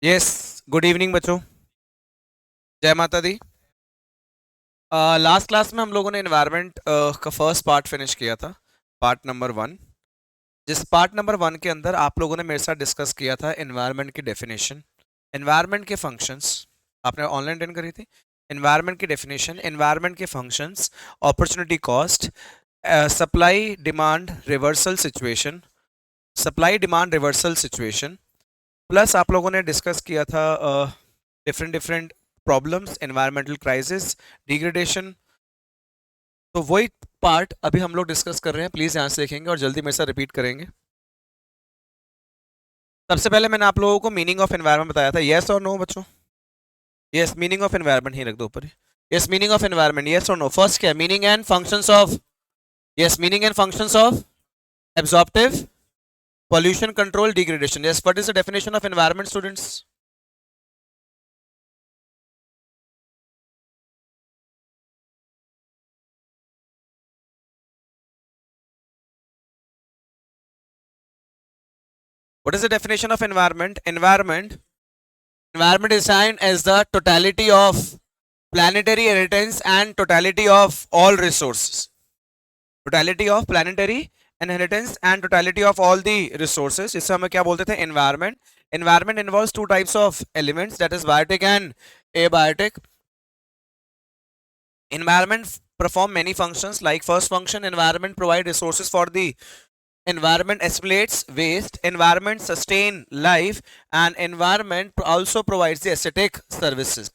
Yes. Good evening बच्चों। जय माता दी। लास्ट क्लास में हम लोगों ने एनवायरनमेंट का फर्स्ट पार्ट फिनिश किया था, पार्ट नंबर 1। जिस पार्ट नंबर 1 के अंदर आप लोगों ने मेरे साथ डिस्कस किया था एनवायरनमेंट की डेफिनेशन, एनवायरनमेंट के फंक्शंस। आपने ऑनलाइन अटेंड करी थी। एनवायरनमेंट की डेफिनेशन, एनवायरनमेंट के functions, opportunity cost, supply demand reversal situation, supply demand reversal situation. Plus आप लोगों ने डिस्कस किया था different different problems, environmental crisis, degradation. तो वही पार्ट अभी हम लोग डिस्कस कर रहे हैं। प्लीज़ यहाँ से देखेंगे और जल्दी मेरे साथ रिपीट करेंगे। सबसे पहले मैंने आप लोगों को मीनिंग ऑफ एनवायरनमेंट बताया था, यस और नो बच्चों? यस, मीनिंग ऑफ एनवायरनमेंट ही रख दो ऊपर। Yes, meaning of environment, yes और नो? फर्स्ट क्या है? Meaning and functions of. Yes, meaning and functions of absorptive, pollution control, degradation. Yes, what is the definition of environment, students? What is the definition of environment? Environment is defined as the totality of planetary inheritance and totality of all resources. Totality of planetary inheritance and totality of all the resources. इससे हमें क्या बोलते थे? Environment. Environment involves two types of elements, that is biotic and abiotic. Environment perform many functions. Like first function, environment provide resources for the environment, assimilates waste, environment sustain life, and environment also provides the aesthetic services.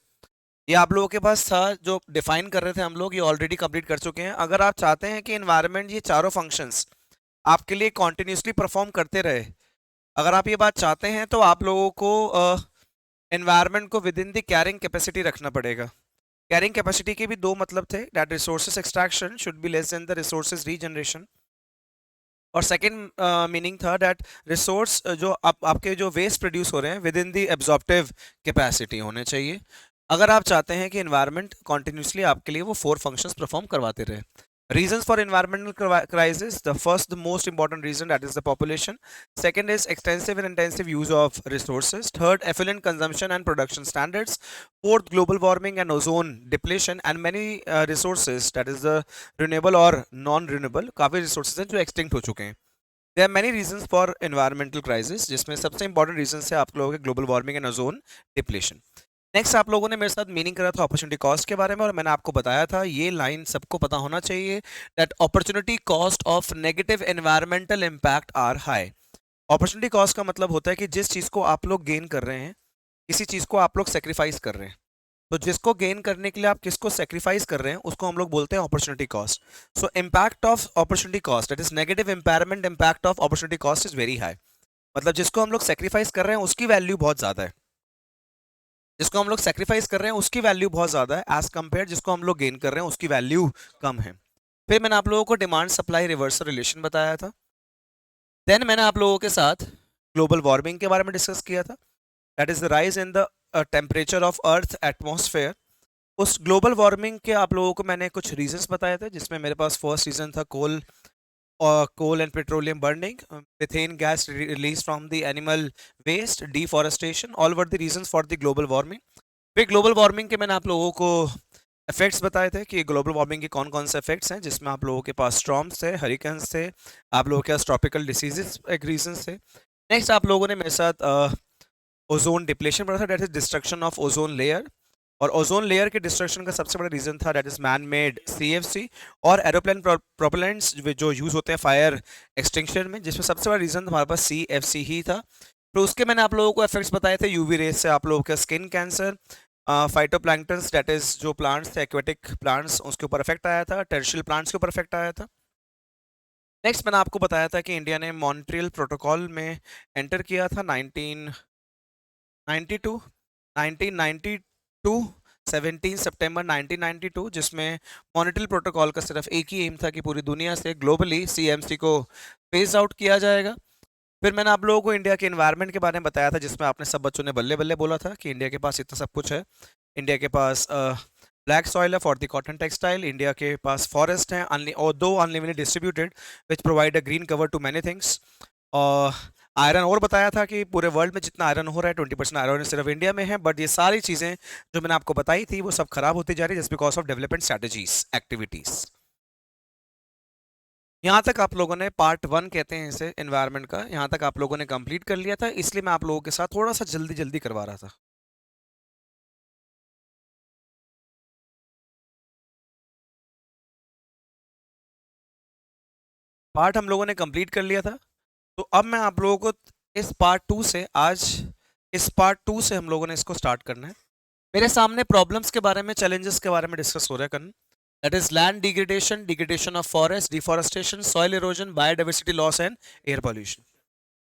ये आप लोगों के पास था जो define कर रहे थे हम लोग, ये ऑलरेडी कंप्लीट कर चुके हैं। अगर आप चाहते हैं कि एनवायरनमेंट ये चारों फंक्शंस आपके लिए कॉन्टिन्यूसली परफॉर्म करते रहे, अगर आप ये बात चाहते हैं तो आप लोगों को एनवायरनमेंट को with in the carrying capacity रखना पड़ेगा। कैरिंग कैपेसिटी के भी दो मतलब थे, that resources extraction should be less than the resources regeneration, और सेकंड मीनिंग था दैट रिसोर्स जो आपके जो वेस्ट प्रोड्यूस हो रहे हैं with in the absorptive capacity होने चाहिए, अगर आप चाहते हैं कि एनवायरनमेंट कॉन्टिन्यूसली आपके लिए वो 4 फंक्शंस परफॉर्म करवाते रहे। Reasons for environmental crisis: the first, the most important reason, that is the population. Second is extensive and intensive use of resources. Third, effluent consumption and production standards. Fourth, global warming and ozone depletion, and many resources, that is the renewable or non-renewable, काफ़ी resources हैं जो extinct हो चुके हैं। There are many reasons for environmental crisis, जिसमें सबसे important reasons है आप लोगों के global warming and ozone depletion। Next आप लोगों ने मेरे साथ मीनिंग करा था अपॉर्चुनिटी कॉस्ट के बारे में, और मैंने आपको बताया था ये लाइन सबको पता होना चाहिए, that opportunity cost of negative environmental impact are high. Opportunity cost का मतलब होता है कि जिस चीज़ को आप लोग गेन कर रहे हैं, किसी चीज़ को आप लोग सेक्रीफाइस कर रहे हैं, तो जिसको गेन करने के लिए आप किसको सेक्रीफाइस कर रहे हैं उसको हम लोग बोलते हैं opportunity cost. So impact of opportunity cost, that is negative environment impact of opportunity cost is very high. मतलब जिसको हम लोग सेक्रीफाइस कर रहे हैं उसकी वैल्यू बहुत ज़्यादा है, जिसको हम लोग सेक्रीफाइस कर रहे हैं उसकी वैल्यू बहुत ज़्यादा है एज कम्पेयर जिसको हम लोग गेन कर रहे हैं उसकी वैल्यू कम है। फिर मैंने आप लोगों को डिमांड सप्लाई रिवर्सल रिलेशन बताया था। देन मैंने आप लोगों के साथ ग्लोबल वार्मिंग के बारे में डिस्कस किया था, that is the rise in the temperature of earth atmosphere. उस ग्लोबल वार्मिंग के आप लोगों को मैंने कुछ रीजंस बताए थे, जिसमें मेरे पास फर्स्ट रीजन था coal and petroleum burning, methane gas released from the animal waste, deforestation, all were the reasons for the global warming। फिर ग्लोबल वार्मिंग के मैंने आप लोगों को इफेक्ट्स बताए थे कि ग्लोबल वार्मिंग के कौन कौन से इफेक्ट्स हैं, जिसमें आप लोगों के पास स्टॉर्म्स थे, हरिकेन्स थे, आप लोगों के पास ट्रॉपिकल डिसीजेस एक रीजंस थे। नेक्स्ट आप लोगों ने मेरे साथ ओजोन डिप्लेशन पढ़ा था, that is destruction of ozone layer, और ओजोन लेयर के डिस्ट्रक्शन का सबसे बड़ा रीजन था that is man made CFC और एरोप्लेन प्रोपेलेंट्स जो यूज होते हैं फायर एक्सटिंक्शन में, जिसमें सबसे बड़ा रीजन हमारे पास सीएफसी ही था। तो उसके मैंने आप लोगों को इफेक्ट्स बताए थे, यूवी रेस से आप लोगों का skin cancer, phytoplanktons that is जो प्लांट्स थे एक्वेटिक प्लांट्स उसके ऊपर इफेक्ट आया था, टेरेस्ट्रियल प्लांट्स के ऊपर इफेक्ट आया था। नेक्स्ट मैंने आपको बताया था कि इंडिया ने मॉन्ट्रियल प्रोटोकॉल में एंटर किया था 1992 1992 17 सितंबर 1992, जिसमें मॉनिटरी प्रोटोकॉल का सिर्फ एक ही एम था कि पूरी दुनिया से ग्लोबली सीएमसी को फेज आउट किया जाएगा। फिर मैंने आप लोगों को इंडिया के एनवायरनमेंट के बारे में बताया था, जिसमें आपने सब बच्चों ने बल्ले बल्ले बोला था कि इंडिया के पास इतना सब कुछ है। इंडिया के पास ब्लैक सॉइल है for the cotton textile, India के पास फॉरेस्ट हैं और दो unlimited distributed which provide a green cover to many things, और आयरन और बताया था कि पूरे वर्ल्ड में जितना आयरन हो रहा है 20% आयरन सिर्फ इंडिया में है, बट ये सारी चीजें जो मैंने आपको बताई थी वो सब खराब होती जा रही है just because of development strategies activities. यहाँ तक आप लोगों ने पार्ट 1 कहते हैं इसे एनवायरनमेंट का, यहाँ तक आप लोगों ने कंप्लीट कर लिया था, इसलिए मैं आप लोगों के साथ थोड़ा सा जल्दी जल्दी करवा रहा था। पार्ट हम लोगों ने कंप्लीट कर लिया था, तो अब मैं आप लोगों को इस पार्ट 2 से आज इस पार्ट 2 से हम लोगों ने इसको स्टार्ट करना है। मेरे सामने प्रॉब्लम्स के बारे में, चैलेंजेस के बारे में डिस्कस हो रहा है करण। That is land degradation, degradation of forest, deforestation, soil erosion, biodiversity loss and air pollution.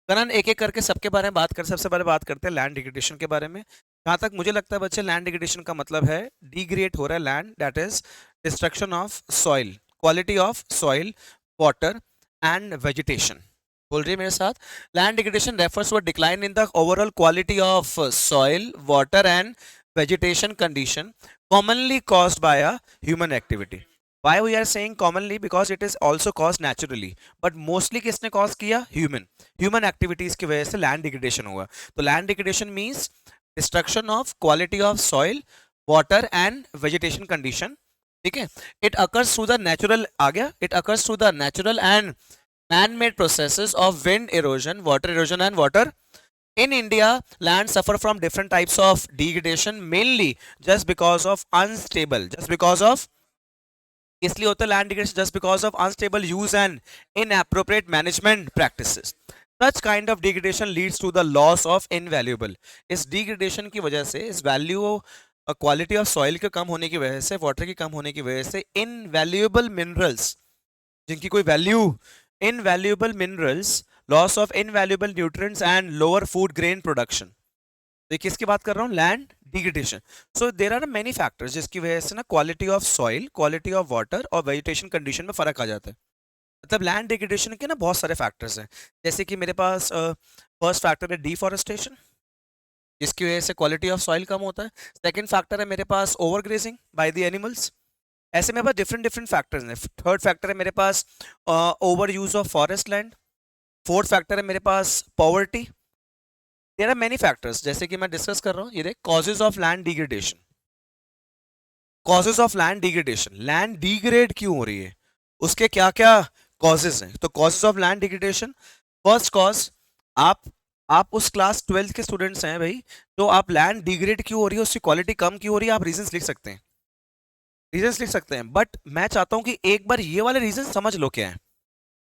करण एक एक करके सबके बारे में बात कर, सबसे पहले बात करते हैं लैंड डिग्रेडेशन के बारे में। जहां तक मुझे लगता है बच्चे, लैंड डिग्रेडेशन का मतलब है डिग्रेड हो रहा है land, that is destruction of soil, quality of soil, water and vegetation. बोल रही है मेरे साथ? Land degradation refers to a decline in the overall quality of soil, water and vegetation condition commonly caused by a human activity. Why we are saying commonly? Because it is also caused naturally, but mostly किसने cause किया? Human activities की वजह से land degradation हुआ। तो land degradation means destruction of quality of soil, water and vegetation condition। ठीक है? It occurs through the natural, आ गया? It occurs through the natural and man-made processes of wind erosion, water erosion and water। In India, land suffer from different types of degradation, mainly just because of इसलिए होता है land degradation just because of unstable use and inappropriate management practices. Such kind of degradation leads to the loss of invaluable. इस degradation की वजह से, इस value quality of soil के कम होने की वजह से, वाटर की कम होने की वजह से, इनवैल्यूएबल मिनरल्स जिनकी कोई value, invaluable minerals, loss of invaluable nutrients and lower food grain production. तो किसकी बात कर रहा हूँ? Land degradation. So there are many factors जिसकी वजह से ना quality of soil, quality of water और वेजिटेशन कंडीशन में फर्क आ जाता है। मतलब लैंड डिग्रेडेशन के ना बहुत सारे फैक्टर्स हैं, जैसे कि मेरे पास फर्स्ट फैक्टर है डिफॉरेस्टेशन, जिसकी वजह से क्वालिटी ऑफ सॉइल कम होता है। सेकेंड फैक्टर है मेरे पास over grazing by the animals. ऐसे मेरे पास डिफरेंट डिफरेंट फैक्टर्स हैं। थर्ड फैक्टर है मेरे पास over use of forest land. Fourth factor है मेरे पास poverty. There are many factors, जैसे कि मैं डिस्कस कर रहा हूँ, ये देख, causes of land degradation. Causes of land degradation, land degrade क्यों हो रही है, उसके क्या क्या कॉजेज हैं। तो causes of land degradation, first cause, आप उस क्लास 12th के स्टूडेंट्स हैं भाई, तो आप लैंड डिग्रेड क्यों हो रही है, उसकी क्वालिटी कम क्यों हो रही है, आप रीजंस लिख सकते हैं, रीजंस लिख सकते हैं। बट मैं चाहता हूं कि एक बार ये वाले रीजन समझ लो क्या है,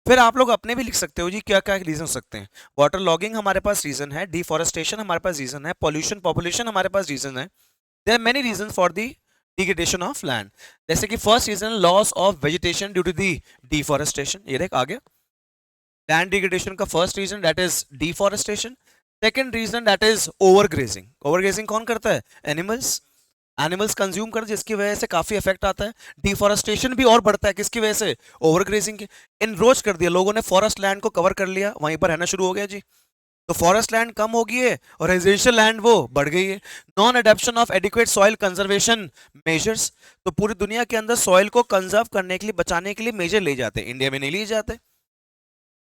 फिर आप लोग अपने भी लिख सकते हो जी क्या क्या रीजन हो सकते हैं। वाटर लॉगिंग हमारे पास रीजन है, डिफॉरेस्टेशन हमारे पास रीजन है, पॉल्यूशन, पॉपुलेशन हमारे पास रीजन है। There are many reason for the degradation of land. जैसे कि first reason, loss of vegetation due to the deforestation. ये देख आ गया, लैंड डिग्रेडेशन का first reason that is deforestation. Second reason that is overgrazing. Overgrazing कौन करता है? एनिमल्स। एनिमल्स कंज्यूम कर, जिसकी वजह से काफी इफेक्ट आता है। डिफॉरेस्टेशन भी और बढ़ता है, किसकी वजह से? ओवरग्रेजिंग के। इनरोच कर दिया लोगों ने, फॉरेस्ट लैंड को कवर कर लिया, वहीं पर रहना शुरू हो गया जी, तो फॉरेस्ट लैंड कम हो गई है और रेजिडेंशियल लैंड वो बढ़ गई है। Non adaptation of adequate soil conservation measures, तो पूरी दुनिया के अंदर सॉइल को कंजर्व करने के लिए, बचाने के लिए मेजर ले जाते हैं, इंडिया में नहीं लिए जाते।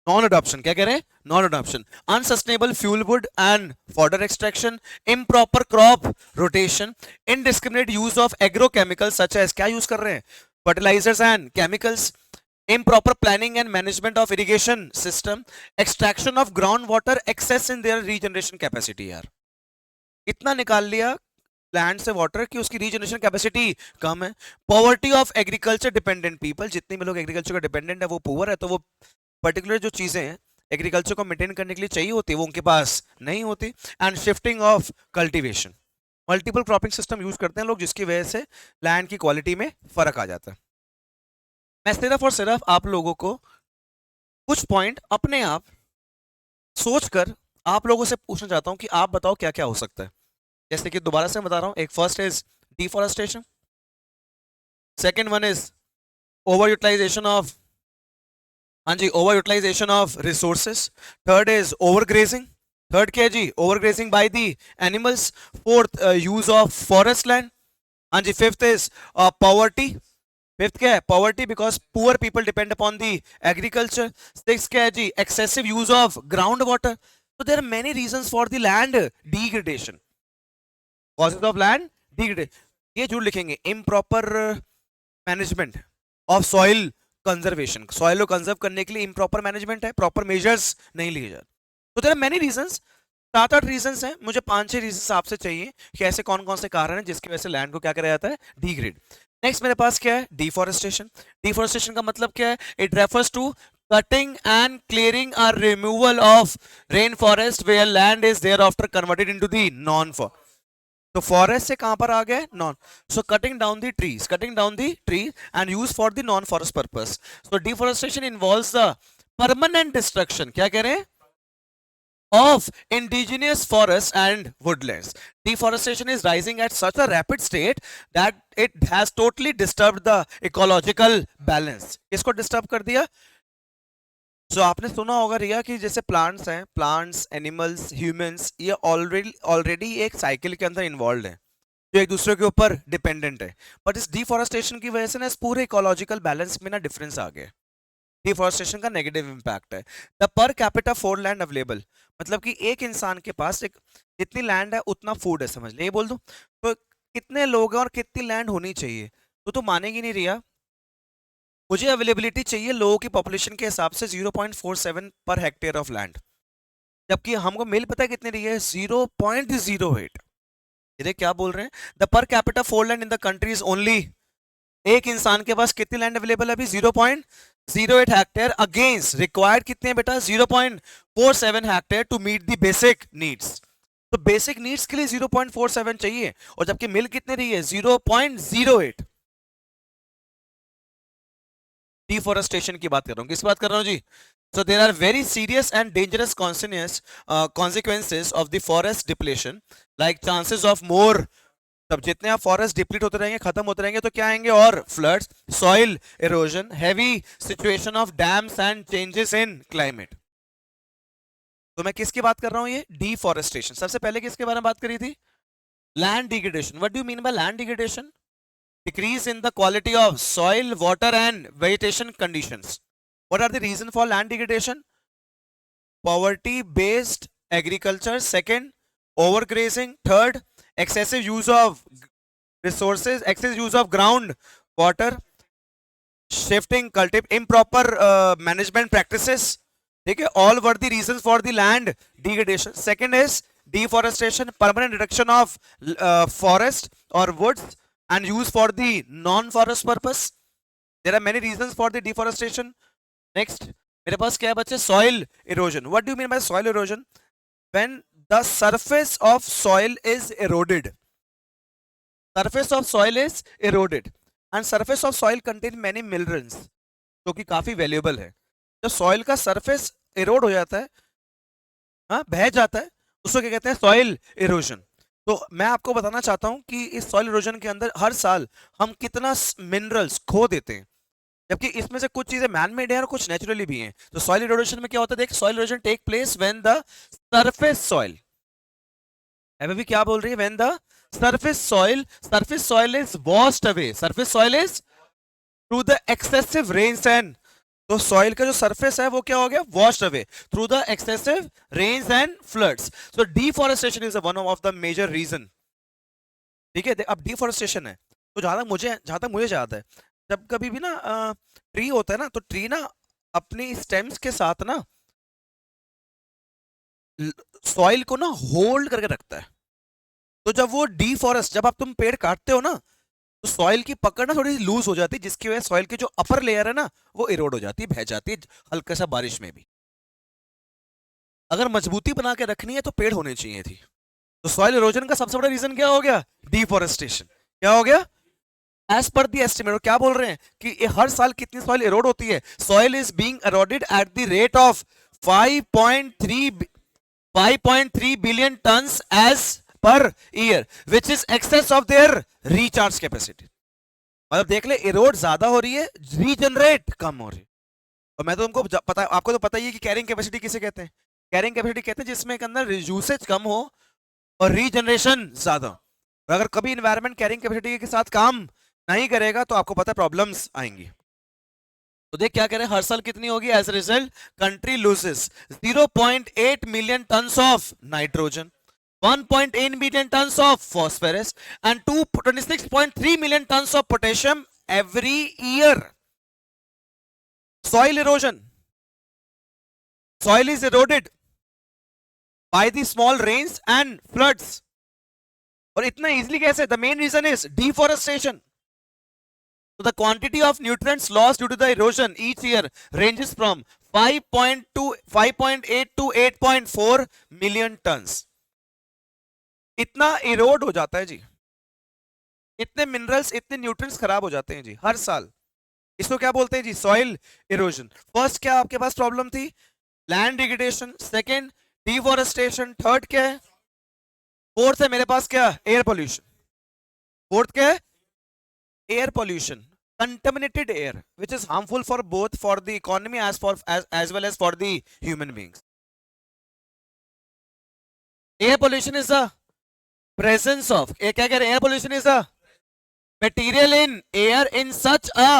नॉन अडॉप्शन, क्या कह रहे हैं? Non adoption. Unsustainable fuel wood and fodder extraction, improper crop rotation, indiscriminate use of agrochemicals such as, क्या यूज कर रहे हैं? Fertilizers and chemicals, improper planning and management of irrigation system, extraction of groundwater, excess in their regeneration capacity। यार इतना निकाल लिया land से water की उसकी रीजनरेशन कैपेसिटी कम है। Poverty of agriculture dependent people, जितने भी लोग एग्रीकल्चर का डिपेंडेंट है वो पुअर है, तो वो पर्टिकुलर जो चीजें हैं एग्रीकल्चर को मेंटेन करने के लिए चाहिए होती है वो उनके पास नहीं होती। And shifting of cultivation, multiple cropping system use करते हैं लोग, जिसकी वजह से लैंड की क्वालिटी में फर्क आ जाता है। मैं सिर्फ और सिर्फ आप लोगों को कुछ पॉइंट अपने आप सोचकर आप लोगों से पूछना चाहता हूं कि आप बताओ क्या क्या हो सकता है। जैसे कि दोबारा से बता रहा हूं, एक first is deforestation, second one is over utilization of, हाँ जी, over utilization of resources. Third is over grazing, third क्या है जी? Over grazing by the animals. Fourth use of forest land, हाँ जी। फिफ्थ इज पॉवर्टी, फिफ्थ क्या है? Poverty, because poor people depend upon the agriculture. Six क्या है जी? Excessive use of ground water, So there are many reasons for the land degradation. Causes of land degradation. ये जरूर लिखेंगे, improper management of soil conservation. Soil को conserve करने के लिए improper management है, proper measures नहीं लिए जाते. So there are many reasons. 7-8 reasons हैं, मुझे 5-6 रीजंस आपसे चाहिए कि ऐसे कौन कौन से कारण हैं जिसकी वजह से लैंड को क्या करा जाता है, डिग्रेड. नेक्स्ट मेरे पास क्या है, डिफॉरेस्टेशन. डिफॉरेस्टेशन का मतलब क्या है, it refers to cutting and clearing or removal of rainforest where land is thereafter converted into the non-forest. तो फॉरेस्ट से कहां पर आ गए, non. So cutting down the trees and use for the non forest purpose. So deforestation involves the permanent destruction, क्या कह रहे हैं, of indigenous forests and woodlands. Deforestation is rising at such a rapid state that it has totally disturbed the ecological balance. किसको disturb कर दिया? आपने सुना होगा रिया कि जैसे प्लांट्स हैं, प्लांट्स, एनिमल्स, ह्यूमंस, ये ऑलरेडी एक साइकिल के अंदर इन्वॉल्व है जो एक दूसरे के ऊपर डिपेंडेंट है. बट इस डिफॉरेस्टेशन की वजह से ना इस पूरे इकोलॉजिकल बैलेंस में ना डिफरेंस आ गया. डिफॉरेस्टेशन का नेगेटिव इंपैक्ट है. The per capita food land available, मतलब कि एक इंसान के पास एक जितनी लैंड है उतना फूड है, समझ ले. ये बोल दूं तो कितने लोग हैं और कितनी लैंड होनी चाहिए, तो मानेगी नहीं रिया. मुझे अवेलेबिलिटी चाहिए लोगों की पॉपुलेशन के हिसाब से 0.47 पर हेक्टेयर ऑफ लैंड, जबकि हमको मिल पता है कितनी रही है, 0.08. ये क्या बोल रहे हैं, the per capita food land in the country is only, एक इंसान के पास कितनी लैंड अवेलेबल है अभी, 0.08 हेक्टेयर अगेंस्ट रिक्वायर्ड कितने बेटा, 0.47 hectare to meet the basic needs. तो बेसिक नीड्स के लिए 0.47 चाहिए, और जबकि मिल कितने रही है, 0.08. डिफॉरेस्टेशन की बात कर रहा हूं, किस बात कर रहा हूं जी. So there are very serious and dangerous consequences of the forest depletion, like chances of more. तब जितने आप फॉरेस्ट डिप्लीट होते रहेंगे, खत्म होते रहेंगे, तो क्या आएंगे, और floods, soil erosion, heavy situation of dams and changes in climate. तो मैं किसकी बात कर रहा हूं, ये डिफॉरेस्टेशन. सबसे पहले किसके बारे में बात करी थी, land degradation. What do you mean by land degradation? Decrease in the quality of soil, water and vegetation conditions. What are the reasons for land degradation? Poverty based agriculture. Second, overgrazing. Third, excessive use of resources, excessive use of ground water, shifting improper management practices. Okay, all were the reasons for the land degradation. Second is deforestation, permanent reduction of forest or woods and use for the non-forest purpose. There are many reasons for the deforestation. Next, मेरे पास क्या है बच्चे, soil erosion. What do you mean by soil erosion? When the surface of soil is eroded. Surface of soil is eroded, and surface of soil contain many minerals, जो कि काफी valuable है. जब soil का surface erode हो जाता है, हाँ, बह जाता है, उसको क्या कहते हैं, soil erosion. तो मैं आपको बताना चाहता हूं कि इस सॉइल इरोजन के अंदर हर साल हम कितना मिनरल्स खो देते हैं, जबकि इसमें से कुछ चीजें मैन मेड है और कुछ नेचुरली भी हैं. तो सॉइल इरोजन में क्या होता है, देख, soil erosion take place when the surface soil, अभी क्या बोल रही है, when the surface soil is washed away. Surface soil is through the excessive rains and, तो सॉइल का जो सरफेस है वो क्या हो गया, washed away through the excessive rains and floods. So deforestation is one of the major reason. ठीक है, अब डिफॉरेस्टेशन है, तो जहां तक मुझे याद है, जब कभी भी ना ट्री होता है ना, तो ट्री ना अपनी स्टेम्स के साथ ना सॉइल को ना होल्ड करके रखता है. तो जब वो डिफॉरेस्ट, जब आप तुम पेड़ काटते हो ना, तो सॉइल की पकड़ ना थोड़ी लूज हो जाती है, जिसकी वजह से सॉइल की जो अपर लेयर है ना वो इरोड हो जाती है, बह जाती है हल्का सा बारिश में भी. अगर मजबूती बना के रखनी है तो पेड़ होने चाहिए थी. तो सॉइल इरोजन का सबसे बड़ा रीजन क्या हो गया, डिफॉरेस्टेशन. क्या हो गया, एज पर दी एस्टिमेट, क्या बोल रहे हैं कि हर साल कितनी सॉइल इरोड होती है, soil is being eroded at the rate of 5.3 billion tons as per year, which is excess of their recharge capacity. मतलब देख ले, इरोड ज्यादा हो रही है, रीजनरेट कम हो रही है. और मैं तो तुमको पता, आपको तो पता ही है कि कैरिंग कैपेसिटी किसे कहते हैं. कैरिंग कैपेसिटी कहते हैं जिसमें के अंदर यूसेज कम हो और रीजनरेशन ज्यादा. और अगर कभी इन्वायरमेंट कैरिंग कैपेसिटी के साथ काम नहीं करेगा तो आपको पता है प्रॉब्लम्स आएंगी. तो देख क्या कह रहे हैं, हर साल कितनी होगी, as a result country loses 0.8 million tons of nitrogen, 1.8 million tons of phosphorus and 26.3 million tons of potassium every year. Soil erosion. Soil is eroded by the small rains and floods. और इतना easily कैसे? The main reason is deforestation. So the quantity of nutrients lost due to the erosion each year ranges from 5.8 to 8.4 million tons. इतना इरोड हो जाता है जी, इतने minerals इतने nutrients खराब हो जाते हैं जी हर साल. इसको क्या बोलते हैं जी, सॉइल इरोजन. फर्स्ट क्या आपके पास प्रॉब्लम थी, land degradation. Second deforestation. Third क्या है, फोर्थ है मेरे पास क्या, एयर पोल्यूशन. फोर्थ क्या है, air pollution. contaminated air which is harmful for both for the economy as well as for the human beings. Air pollution is the presence of, क्या कह रहे हैं, air pollution is the material in air in such a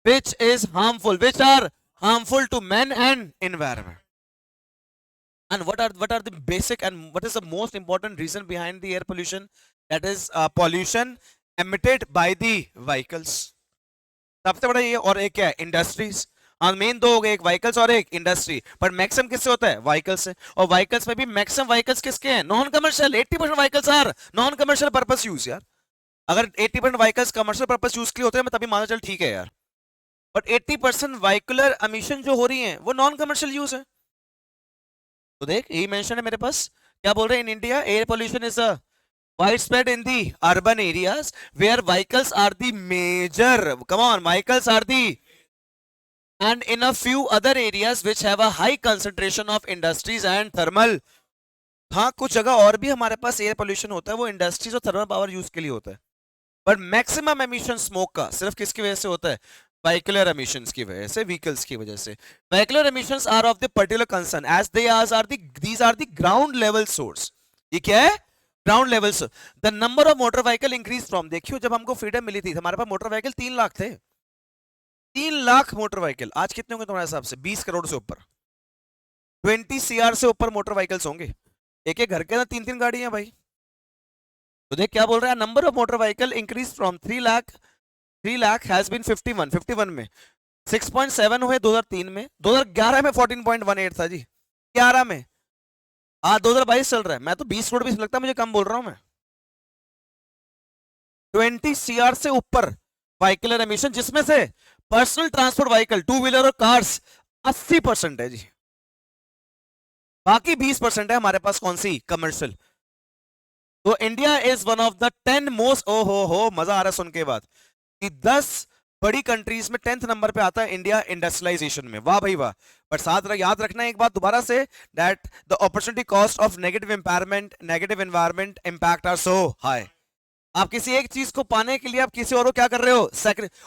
which is harmful, which are harmful to men and environment. And what are the basic and what is the most important reason behind the air pollution? That is pollution emitted by the vehicles. सबसे बड़ा ये, और एक क्या है, industries. हाँ main दो हो गए, एक व्हीकल्स और एक इंडस्ट्री. पर मैक्सिमम किससे होता है, व्हीकल्स से. और व्हीकल्स में भी मैक्सिमम व्हीकल्स किसके हैं, non commercial. 80% vehicles are non commercial purpose use यार. अगर 80% व्हीकल्स कमर्शियल पर्पस यूज के लिए होते हैं मैं तभी माना चल ठीक है यार. बट 80% व्हीकुलर एमिशन जो हो रही है वो नॉन कमर्शियल यूज है. तो देख यही मेंशन है मेरे पास, क्या बोल रहे हैं, in India air pollution is a widespread in the urban areas where vehicles are the major, come on, vehicles are the, and in a few other areas which have a high concentration of industries and thermal. हाँ कुछ जगह और भी हमारे पास air pollution होता है, वो industries और थर्मल पावर यूज के लिए होता है. बट मैक्सिमम एमिशन स्मोक का सिर्फ किसकी वजह से होता है, vehicular emissions की वजह से, vehicles की वजह से. vehicular emissions are of the particular concern as they are the, these are the ground level source. ये क्या है, ग्राउंड लेवल से. The number of motor vehicle increase from, देखियो जब हमको फ्रीडम मिली थी हमारे पास मोटर व्हीकल 3 लाख थे. 3 लाख मोटर व्हीकल. आज कितने होंगे तुम्हारे हिसाब से, 20 करोड़ से ऊपर, 20 CR से ऊपर मोटर व्हीकल्स होंगे. एक एक घर के अंदर 3 3 गाड़ी है भाई. तो देख क्या बोल रहा है, number of motor vehicle increase from 3 lakh has been 51 में 6.7 हुए 2003 में, 2011 में 14.18 था जी, 11 में. आज 2022 चल रहा है, मैं तो 20 करोड़ भी लगता है मुझे कम बोल रहा हूं मैं. 20 CR से ऊपर व्हीकलर एमिशन, जिसमें से पर्सनल ट्रांसपोर्ट व्हीकल, 2 व्हीलर और कार्स 80% है जी. बाकी 20% है हमारे पास कौन सी, कमर्शियल. तो India is one of the 10 most, ओ हो मजा आ रहा है सुन के बाद, कि 10 बड़ी कंट्रीज में 10th नंबर पे आता है इंडिया इंडस्ट्रियलाइजेशन में. वाह भाई वाह. पर साथ याद रखना एक बात दोबारा से, that the opportunity cost of negative environment impact are so high. आप किसी एक चीज को पाने के लिए आप किसी और को क्या कर रहे हो,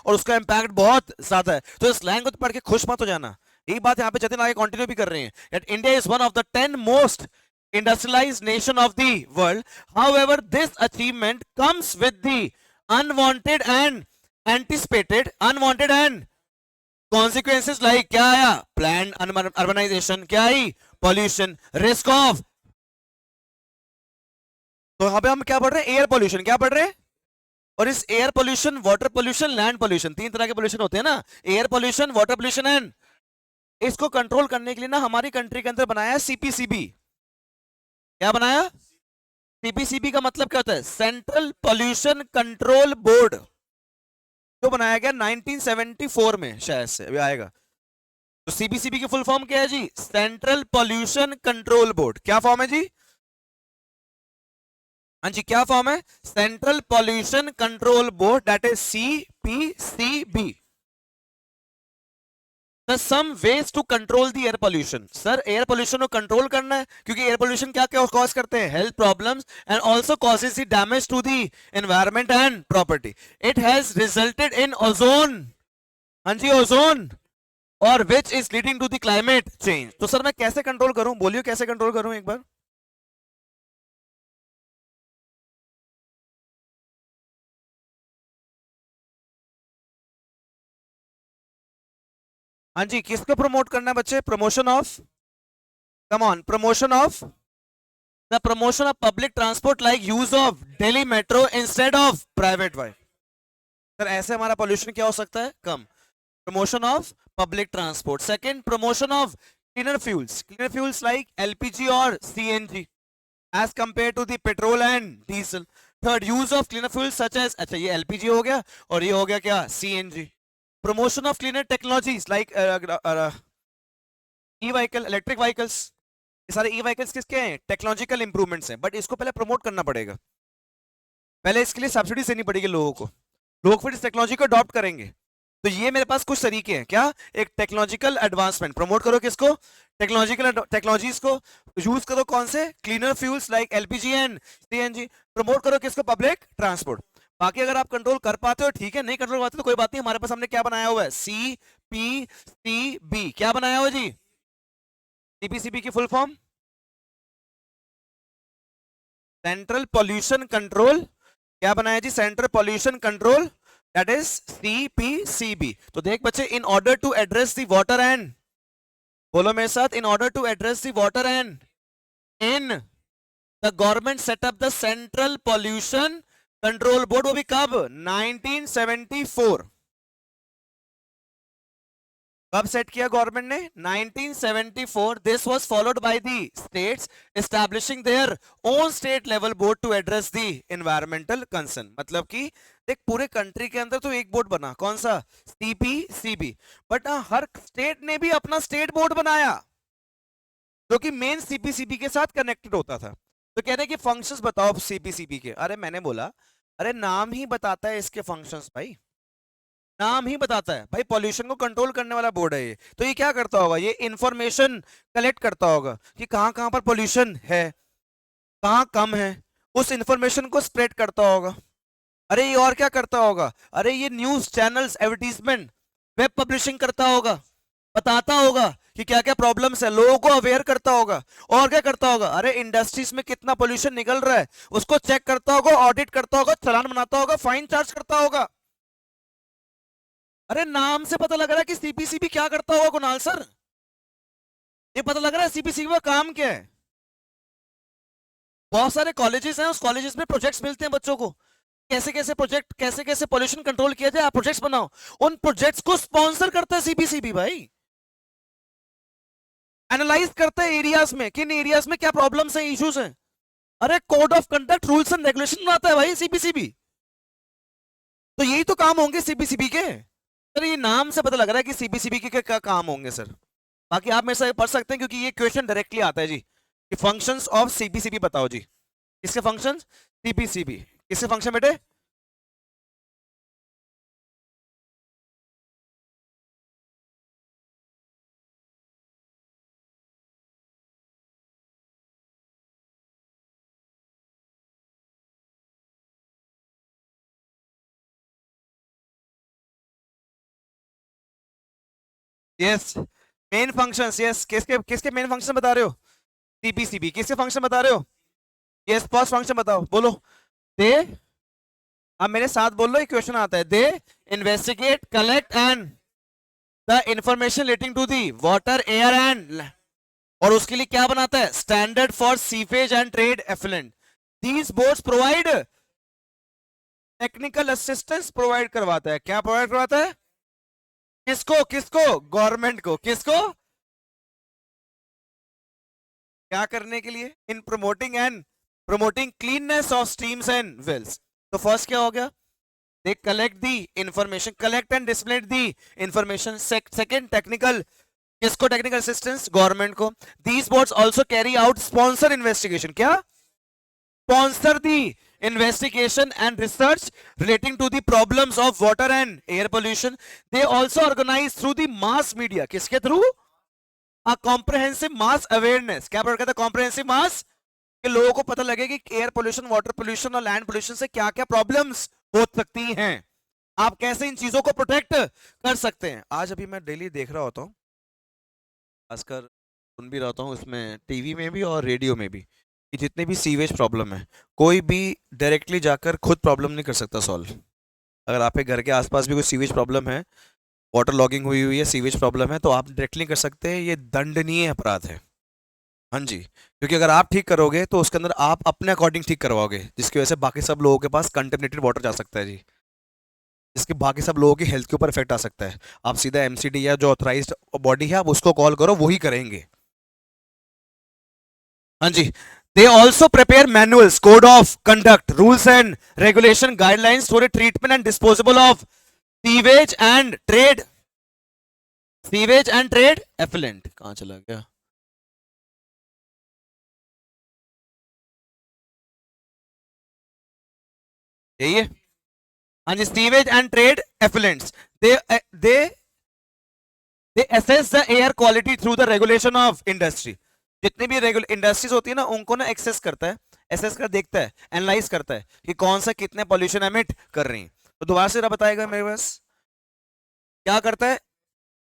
और उसका इंपैक्ट बहुत ज्यादा है. तो इस लाइन को तो पढ़ के खुश मत हो जाना. यही बात यहाँ पे जतिन आगे कंटिन्यू भी कर रहे हैं, that India is one of the 10 most industrialized nation of the world. However, this achievement comes with the unwanted and unwanted and consequences like क्या आया, planned urbanization, क्या आई, pollution, risk of. तो यहाँ पे हम क्या पढ़ रहे हैं, एयर पोल्यूशन. क्या पढ़ रहे हैं, और इस air pollution, water pollution, land pollution, 3 तरह के पोल्यूशन होते हैं ना, air pollution, water pollution and. इसको कंट्रोल करने के लिए ना हमारी कंट्री के अंदर बनाया CPCB. क्या बनाया, CPCB का मतलब क्या होता है, सेंट्रल पोल्यूशन कंट्रोल बोर्ड, जो बनाया गया 1974 में शायद से अभी आएगा. तो CPCB की फुल फॉर्म क्या है जी, सेंट्रल पोल्यूशन कंट्रोल बोर्ड. क्या फॉर्म है जी, हाँ जी क्या फॉर्म है, central pollution control board, that is CPCB. Some ways to control the air pollution. Sir air pollution को कंट्रोल करना है, क्योंकि एयर पोल्यूशन क्या क्या कॉज करते हैं, health problems and also causes the damage to the environment and property. It has resulted in ozone, हाँ जी ओजोन, और which is leading to the climate change. तो सर मैं कैसे कंट्रोल करूं, बोलिए कैसे कंट्रोल करूं एक बार. हाँ जी, किसको प्रमोट करना है बच्चे? Promotion of, come on, promotion of the promotion of public transport like use of Delhi metro instead of private वाई। सर ऐसे हमारा पोल्यूशन क्या हो सकता है? कम। Promotion of public transport. Second, promotion of cleaner fuels like LPG और CNG as compare to the petrol and diesel. Third, use of cleaner fuels such as, अच्छा ये एलपीजी हो गया और ये हो गया क्या? CNG. Promotion of cleaner technologies like e vehicle, electric vehicles. ये सारे ई व्हीकल्स किसके हैं? टेक्नोलॉजिकल इंप्रूवमेंट्स हैं, बट इसको पहले प्रमोट करना पड़ेगा, पहले इसके लिए सब्सिडी देनी पड़ेगी लोगों को, लोग फिर इस टेक्नोलॉजी को अडॉप्ट करेंगे। तो ये मेरे पास कुछ तरीके हैं, क्या? एक टेक्नोलॉजिकल एडवांसमेंट, प्रमोट करो किसको? टेक्नोलॉजिकल टेक्नोलॉजीज को। यूज करो कौन से? Cleaner fuels like LPG and CNG. Promote करो किसको? Public transport. बाकी अगर आप कंट्रोल कर पाते हो ठीक है, नहीं कंट्रोल कर पाते तो कोई बात नहीं, हमारे पास हमने क्या बनाया हुआ है? CPCB। क्या बनाया हुआ जी? CPCB की full form central pollution control. क्या बनाया जी? Central pollution control, that is CPCB। तो देख बच्चे, in order to address the water and, बोलो मेरे साथ, in order to address the water and in the government setup the central pollution control board. वो भी कब? 1974। कब सेट किया गवर्नमेंट ने? 1974। This was followed by the states establishing their own state level board to address the environmental concern. मतलब कि एक पूरे कंट्री के अंदर तो एक बोर्ड बना, कौन सा? CPCB। बट हर स्टेट ने भी अपना स्टेट बोर्ड बनाया जो कि मेन CPCB के साथ कनेक्टेड होता था। तो कह रहे कि फंक्शंस बताओ CPCB के। अरे मैंने बोला, अरे नाम ही बताता है इसके फंक्शंस भाई, नाम ही बताता है भाई, पॉल्यूशन को कंट्रोल करने वाला बोर्ड है ये। तो ये क्या करता होगा? ये इंफॉर्मेशन कलेक्ट करता होगा कि कहां कहां पर पॉल्यूशन है, कहां कम है, उस इंफॉर्मेशन को स्प्रेड करता होगा। अरे ये और क्या करता होगा? अरे ये news channels, advertisement, web publishing करता होगा, बताता होगा कि क्या क्या प्रॉब्लम्स है, लोगों को अवेयर करता होगा। और क्या करता होगा? अरे इंडस्ट्रीज में कितना पॉल्यूशन निकल रहा है उसको चेक करता होगा, ऑडिट करता होगा, चालान बनाता होगा, फाइन चार्ज करता होगा। अरे नाम से पता लग रहा है कि CPCB क्या करता होगा कुणाल सर, ये पता लग रहा है CPCB का काम क्या है। बहुत सारे कॉलेजेस हैं, उस कॉलेजेस में प्रोजेक्ट्स मिलते हैं बच्चों को, कैसे कैसे प्रोजेक्ट, कैसे कैसे पॉल्यूशन कंट्रोल किया जाए, आप प्रोजेक्ट्स बनाओ। उन प्रोजेक्ट्स को स्पॉन्सर करता है CPCB भाई, एनालाइज करता है एरियाज में, किन एरियाज में क्या प्रॉब्लम्स हैं, इश्यूज हैं। अरे code of conduct, rules and regulation बनाता है भाई CPCB। तो यही तो काम होंगे CPCB के। सर ये नाम से पता लग रहा है कि CPCB के क्या काम होंगे सर। बाकी आप मेरे से पढ़ सकते हैं क्योंकि ये क्वेश्चन डायरेक्टली आता है जी कि फंक्शंस ऑफ CPCB बताओ जी। किसके फंक्शंस? CPCB किसके फंक्शन बेटे? Yes, main functions. यस, किसके किसके मेन फंक्शन बता रहे हो? CPCB किसके फंक्शन बता रहे हो? यस, फर्स्ट फंक्शन बताओ, बोलो। दे, अब मेरे साथ बोल लो, एक क्वेश्चन आता है, they investigate, collect and the information relating to the water, air and, और उसके लिए क्या बनाता है? Standard for sewage and trade effluent. These boards provide technical assistance, provide करवाता है। क्या प्रोवाइड करवाता है? किसको किसको? गवर्नमेंट को। किसको? क्या करने के लिए? In promoting cleanliness of streams and wells. तो फर्स्ट क्या हो गया? They collect the information, collect and display the information. Second, technical, किसको टेक्निकल असिस्टेंस? गवर्नमेंट को। These boards also carry out sponsor investigation. क्या? Sponsor the investigation and research relating to the problems of water and air pollution. They also organize through the mass media. किसके through? a comprehensive mass awareness. क्या कहता है comprehensive mass? कि लोगों को पता लगे कि एयर पोल्यूशन, वाटर पोल्यूशन और लैंड पोल्यूशन से क्या क्या प्रॉब्लम्स हो सकती हैं, आप कैसे इन चीजों को प्रोटेक्ट कर सकते हैं। आज अभी मैं डेली देख रहा होता हूँ, खासकर सुन भी रहता हूँ, इसमें टीवी में भी और रेडियो में भी, कि जितने भी सीवेज प्रॉब्लम है, कोई भी डायरेक्टली जाकर खुद प्रॉब्लम नहीं कर सकता सॉल्व। अगर आपके घर के आसपास भी कोई सीवेज प्रॉब्लम है वाटर लॉगिंग हुई हुई है, सीवेज प्रॉब्लम है, तो आप डायरेक्टली कर सकते हैं, ये दंडनीय अपराध है। हाँ जी, क्योंकि अगर आप ठीक करोगे तो उसके अंदर आप अपने अकॉर्डिंग ठीक करवाओगे, जिसकी वजह से बाकी सब लोगों के पास कंटेमिनेटेड वाटर जा सकता है जी, जिसके बाकी सब लोगों की हेल्थ के ऊपर इफेक्ट आ सकता है। आप सीधा एमसीडी या जो ऑथराइज्ड बॉडी है आप उसको कॉल करो, वही करेंगे। हाँ जी, they also prepare manuals, code of conduct, rules and regulation guidelines for the treatment and disposal of sewage and trade effluent। कहाँ चला गया? यही है। हाँ जी, sewage and trade effluents, they they they assess the air quality through the regulation of industry. जितनी भी industries होती है ना, उनको ना एक्सेस करता है, एसेस कर देखता है, एनालाइज करता है कि कौन सा कितने पॉल्यूशन एमिट कर रही है। तो दोबारा से बताएगा मेरे पास क्या करता है?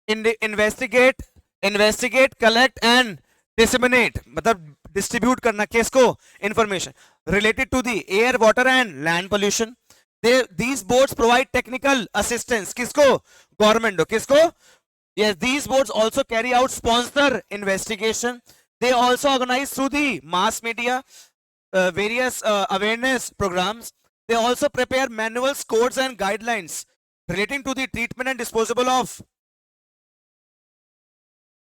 Investigate investigate collect and disseminate, मतलब डिस्ट्रीब्यूट करना किसको? Information related to the air water and land pollution. these boards provide technical assistance किसको? गवर्नमेंट को। किसको? yes, these boards also carry out sponsor investigation, they also organize through the mass media various awareness programs, they also prepare manuals, codes and guidelines relating to the treatment and disposal of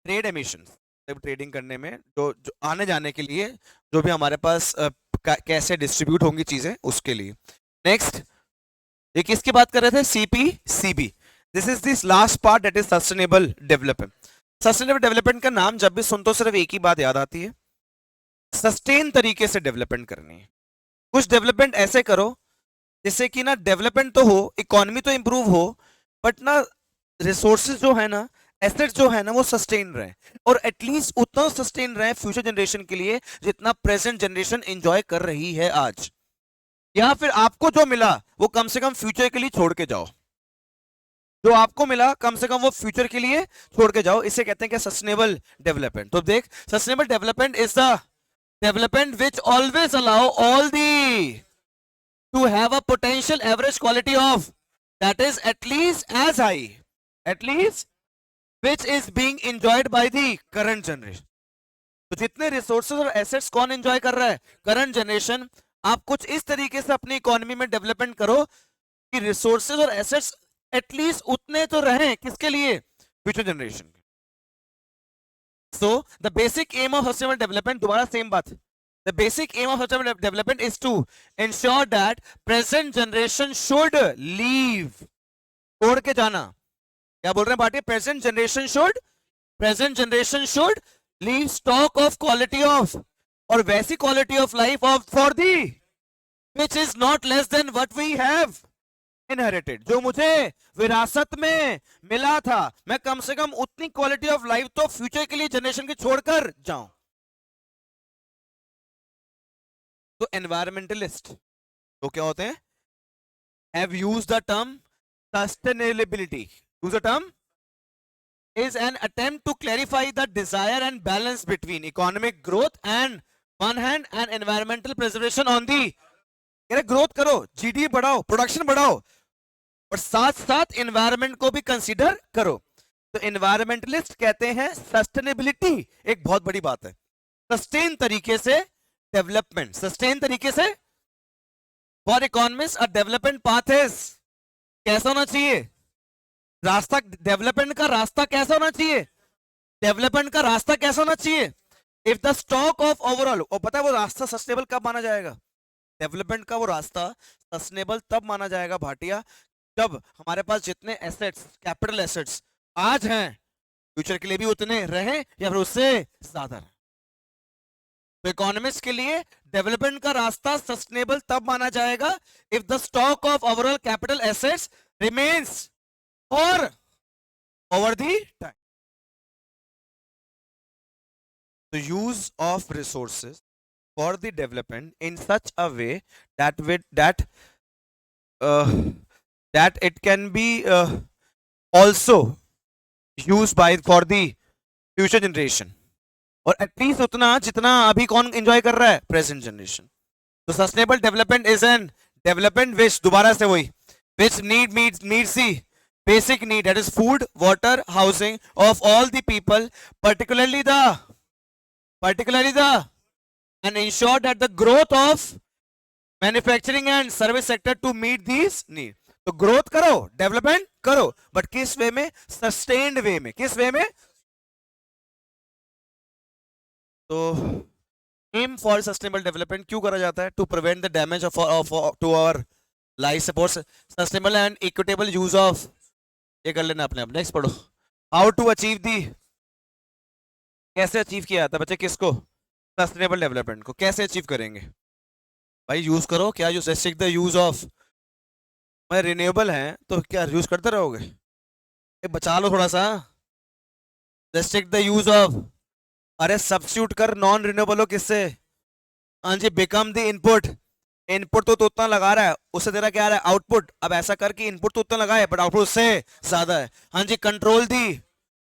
trade emissions. जब trading करने में जो आने जाने के लिए जो भी हमारे पास कैसे डिस्ट्रीब्यूट होंगी चीजें, उसके लिए। नेक्स्ट, ये किसकी बात कर रहे थे? CPCB. This is this last part, that is sustainable development. Sustainable development का नाम जब भी सुनते हो सिर्फ एक ही बात याद आती है, सस्टेन तरीके से डेवलपमेंट करनी है। कुछ डेवलपमेंट ऐसे करो जिससे कि ना डेवलपमेंट तो हो, इकोनॉमी तो इंप्रूव हो, बट ना रिसोर्सेज जो है ना, एसेट्स जो है ना, वो सस्टेन रहे, और एटलीस्ट उतना सस्टेन रहे फ्यूचर जनरेशन के लिए जितना प्रेजेंट जनरेशन एंजॉय कर रही है आज। या फिर आपको जो मिला वो कम से कम फ्यूचर के लिए छोड़ के जाओ, जो आपको मिला कम से कम वो फ्यूचर के लिए छोड़ के जाओ। इसे कहते हैं क्या? Sustainable development. तो देख, sustainable development is the development which always allow all the to have a potential average quality of, that is at least as high, at least which is being enjoyed by the current generation। तो जितने resources और assets कौन enjoy कर रहा है? Current generation. आप कुछ इस तरीके से अपनी इकोनॉमी में डेवलपमेंट करो कि रिसोर्सेज और एसेट्स एटलीस्ट उतने तो रहें, किसके लिए? Future generation. So the basic aim of sustainable development, दोबारा सेम बात, the basic aim of sustainable development is to ensure that present generation should leave, छोड़ के जाना। क्या बोल रहे हैं Bhati? present generation should leave stock of quality of, और वैसी quality of life of for the which is not less than what we have inherited। जो मुझे विरासत में मिला था, मैं कम से कम उतनी क्वालिटी ऑफ लाइफ तो फ्यूचर के लिए जनरेशन की छोड़कर जाऊं। तो एनवायरमेंटलिस्ट तो क्या होते हैं? Have used the term sustainability. Use the term is an attempt to clarify the desire and balance between economic growth and one hand and environmental preservation on the, growth करो, GDP बढ़ाओ, production बढ़ाओ, और साथ साथ environment को भी consider करो। तो एनवायरमेंटलिस्ट कहते हैं सस्टेनेबिलिटी एक बहुत बड़ी बात है, सस्टेन तरीके से डेवलपमेंट, सस्टेन तरीके से। For economist a development path is, कैसा होना चाहिए रास्ता? डेवलपमेंट का रास्ता कैसा होना चाहिए? डेवलपमेंट का रास्ता कैसा होना चाहिए? If the stock of overall, और पता है वो रास्ता सस्टेनेबल कब माना जाएगा? डेवलपमेंट का वो रास्ता सस्टेनेबल तब माना जाएगा भाटिया, जब हमारे पास जितने एसेट्स, कैपिटल एसेट्स आज हैं, फ्यूचर के लिए भी उतने रहे या फिर उससे ज्यादा रहे। तो इकोनॉमिस्ट के लिए डेवलपमेंट का रास्ता सस्टेनेबल तब माना जाएगा if the stock of overall capital assets remains और over the time. The use of resources for the development in such a way that uh, that it can be also used by for the future generation, और at least उतना जितना अभी कौन enjoy कर रहा है? Present generation. तो sustainable development is an development which, दोबारा से वही, which needs the basic need, that is food, water, housing of all the people, particularly the and ensure that the growth of manufacturing and service sector to meet these need. तो growth करो, development करो, but किस way में? Sustained वे में. किस way में? तो M for sustainable development क्यों करा जाता है? To prevent the damage of to our life, support sustainable and equitable use of. ये कर लेना अपने आप. नेक्स्ट पढ़ो. हाउ टू अचीव दी, कैसे अचीव किया जाता है बच्चे? किसको? सस्टेनेबल डेवलपमेंट को कैसे अचीव करेंगे भाई? यूज करो. क्या use? Restrict the use of. मैं रिन्यूएबल है तो क्या यूज करते रहोगे? बचा लो थोड़ा सा. Restrict the use of. अरे सब्स्टिट्यूट कर नॉन रिन्यूएबल हो किससे? हाँ जी. Become the input. इनपुट तो उतना लगा रहा है, उससे तेरा क्या आ रहा है? आउटपुट. अब ऐसा कर कि इनपुट तो उतना लगा है बट आउटपुट उससे ज्यादा है. हाँ जी. Control the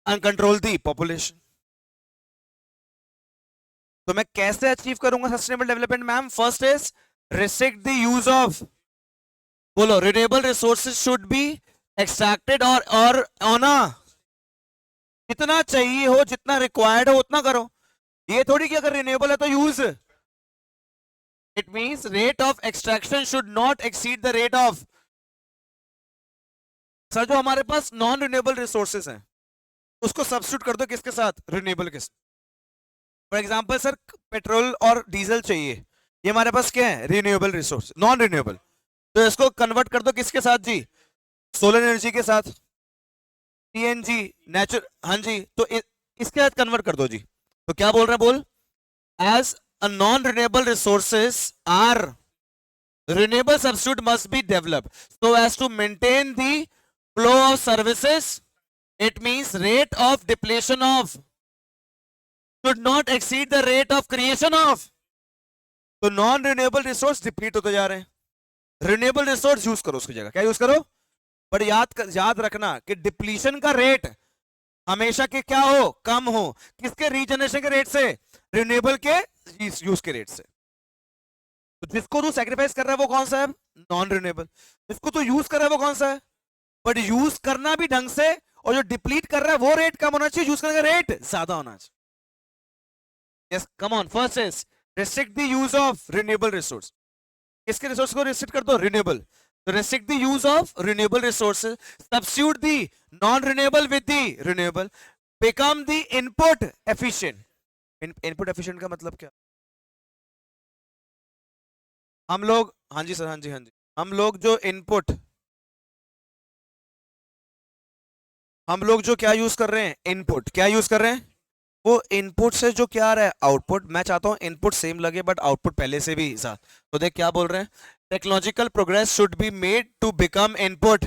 uncontrol the population. तो मैं कैसे अचीव करूंगा sustainable development ma'am? First is restrict the use of, बोलो, renewable resources should be extracted or on a, जितना चाहिए हो, जितना रिक्वायर्ड हो उतना करो. ये थोड़ी कि अगर रिन्यूएबल है तो use. It means rate of extraction should not exceed the rate of. Sir जो हमारे पास नॉन रिन्यूएबल रिसोर्सेज हैं उसको सब्स्टिट्यूट कर दो किसके साथ? रिन्यूएबल के साथ. फॉर एग्जांपल सर पेट्रोल और डीजल चाहिए, ये हमारे पास क्या है? Renewable resource, non renewable. तो इसको कन्वर्ट कर दो किसके साथ जी? सोलर एनर्जी के साथ. CNG natural. हाँ जी. तो इसके साथ कन्वर्ट कर दो जी. तो क्या बोल रहे हैं? बोल. As a non renewable resources are renewable substitute must be developed so as to maintain the flow of services. It means rate of depletion of should not exceed the rate of creation of. तो non renewable resource deplete होते जा रहे हैं. Renewable resource use करो उसकी जगह. क्या use करो? पर याद रखना कि डिप्लीशन का रेट हमेशा के क्या हो? कम हो. किसके? रीजनरेशन के रेट से, रिन्यूएबल के यूज के रेट से. तो जिसको तू सैक्रिफाइस कर रहा है वो कौन सा है? Non renewable. जिसको तू यूज कर रहा है वो कौन सा है? बट यूज करना भी ढंग से, और जो डिप्लीट कर रहा है वो रेट कम होना चाहिए, यूज करने का रेट ज्यादा होना चाहिए. Yes, come on. First is restrict the use of renewable resource. किसके रिसोर्स को रिस्ट्रिक्ट कर दो? रिन्यूएबल. तो restrict the use of renewable resources. Substitute the non-renewable with the renewable. Become the input efficient. Input efficient का मतलब क्या? हम लोग, हाँ जी सर, हाँ जी, हाँ जी, हम लोग जो इनपुट, हम लोग जो क्या यूज कर रहे हैं? इनपुट. क्या यूज कर रहे हैं? वो इनपुट से जो क्या आ रहा है? आउटपुट. मैं चाहता हूं इनपुट सेम लगे बट आउटपुट पहले से भी ज्यादा. तो देख क्या बोल रहे हैं? Technological progress should be made to become input.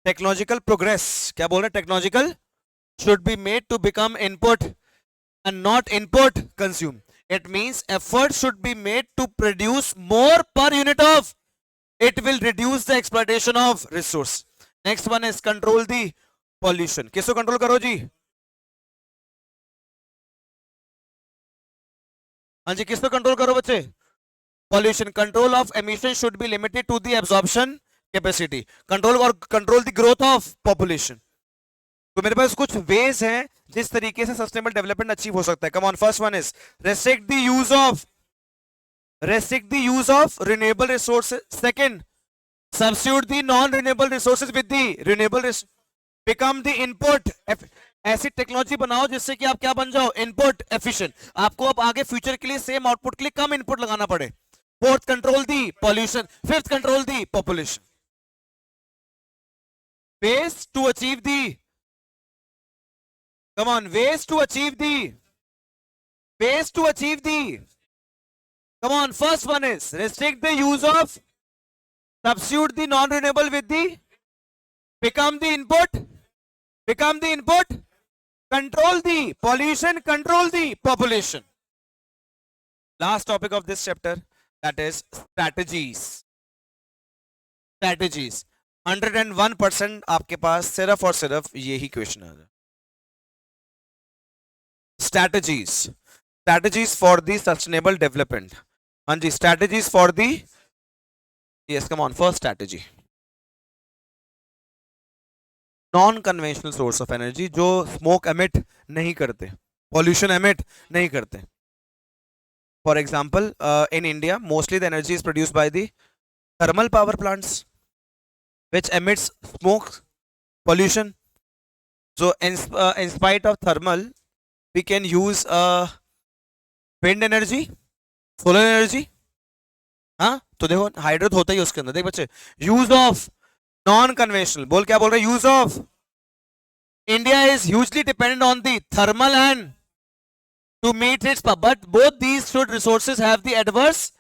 Technological progress क्या बोल रहे हैं? Technological should be made to become input and not input consume. It means effort should be made to produce more per unit of. It will reduce the exploitation of resource. Next one is control the pollution. किसको control करो जी? हाँ जी. किसको control करो बच्चे? Pollution. Control of emission should B limited to the absorption capacity. Control और control the growth of population. तो मेरे पास कुछ वेज हैं जिस तरीके से सस्टेनेबल डेवलपमेंट अचीव हो सकता है. Come on. First one is restrict the use of renewable resources. Second, substitute the non renewable resources with the renewable. Become the input. ऐसी टेक्नोलॉजी बनाओ जिससे कि आप क्या बन जाओ? Input efficient. आपको अब आगे फ्यूचर के लिए सेम आउटपुट के लिए कम इनपुट लगाना पड़े. Fourth, control the pollution. Fifth, control the population. ways to achieve the, come on, ways to achieve the, come on. First one is restrict the use of, substitute the non renewable with the, become the input, control the pollution, control the population. Last topic of this chapter, that is strategies. 101% आपके पास सिर्फ और सिर्फ यही question है. strategies for the sustainable development. हाँ जी, strategies for the, yes, come on, first strategy. Non conventional source of energy जो smoke emit नहीं करते, पॉल्यूशन एमिट नहीं करते. For example in India mostly the energy is produced by the thermal power plants which emits smoke pollution. So in spite of thermal we can use wind energy, solar energy. हाँ तो देखो hydro होता ही उसके अंदर. देख बच्चे, use of non conventional, बोल क्या बोल रहे हैं, use of. India is hugely dependent on the thermal and to meet its, but both these should resources have the adverse.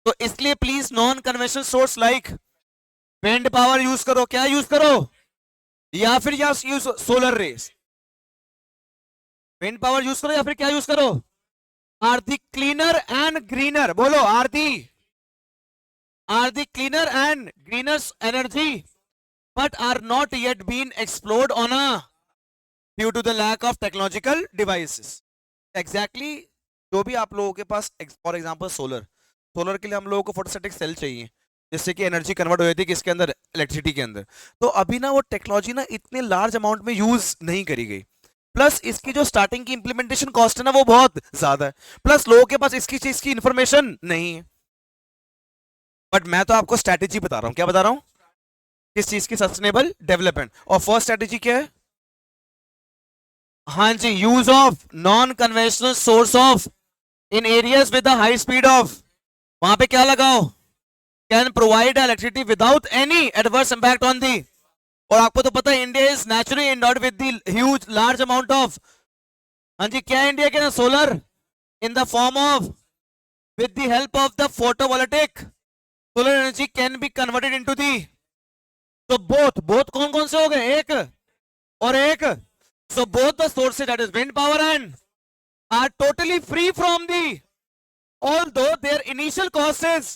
तो इसलिए please non conventional source like wind power use करो. क्या use करो, या फिर use solar rays. Wind power use करो या फिर क्या यूज करो. Are the cleaner and greener, बोलो are the cleaner and greener energy but are not yet been explored on a due to the lack of technological devices. Exactly. जो भी आप लोगों के पास फॉर एग्जांपल सोलर के लिए हम लोगों को फोटोवोल्टिक सेल चाहिए जिससे कि एनर्जी कन्वर्ट हो जाती है किसके अंदर, इलेक्ट्रिसिटी के अंदर. तो अभी ना वो टेक्नोलॉजी ना इतने लार्ज अमाउंट में यूज नहीं करी गई. प्लस इसकी जो स्टार्टिंग की इंप्लीमेंटेशन कॉस्ट है ना वो बहुत ज्यादा है. प्लस लोगों के पास इसकी चीज की इंफॉर्मेशन नहीं है. बट मैं तो आपको स्ट्रैटेजी बता रहा हूं. क्या बता रहा हूं, किस चीज की, सस्टेनेबल डेवलपमेंट. और फर्स्ट स्ट्रेटेजी क्या है, हाँ जी, use of non conventional source of in areas with high speed of. वहां पे क्या लगाओ, can provide electricity without any adverse impact on the. और आपको तो पता है India is naturally endowed with the huge large amount of, हाँ जी क्या इंडिया के ना, solar in the form of, with the help of the photovoltaic solar energy can be converted into the. तो बोथ कौन कौन से हो गए, एक और एक. So both the sources that is wind power and are totally free from the, although their initial cost is,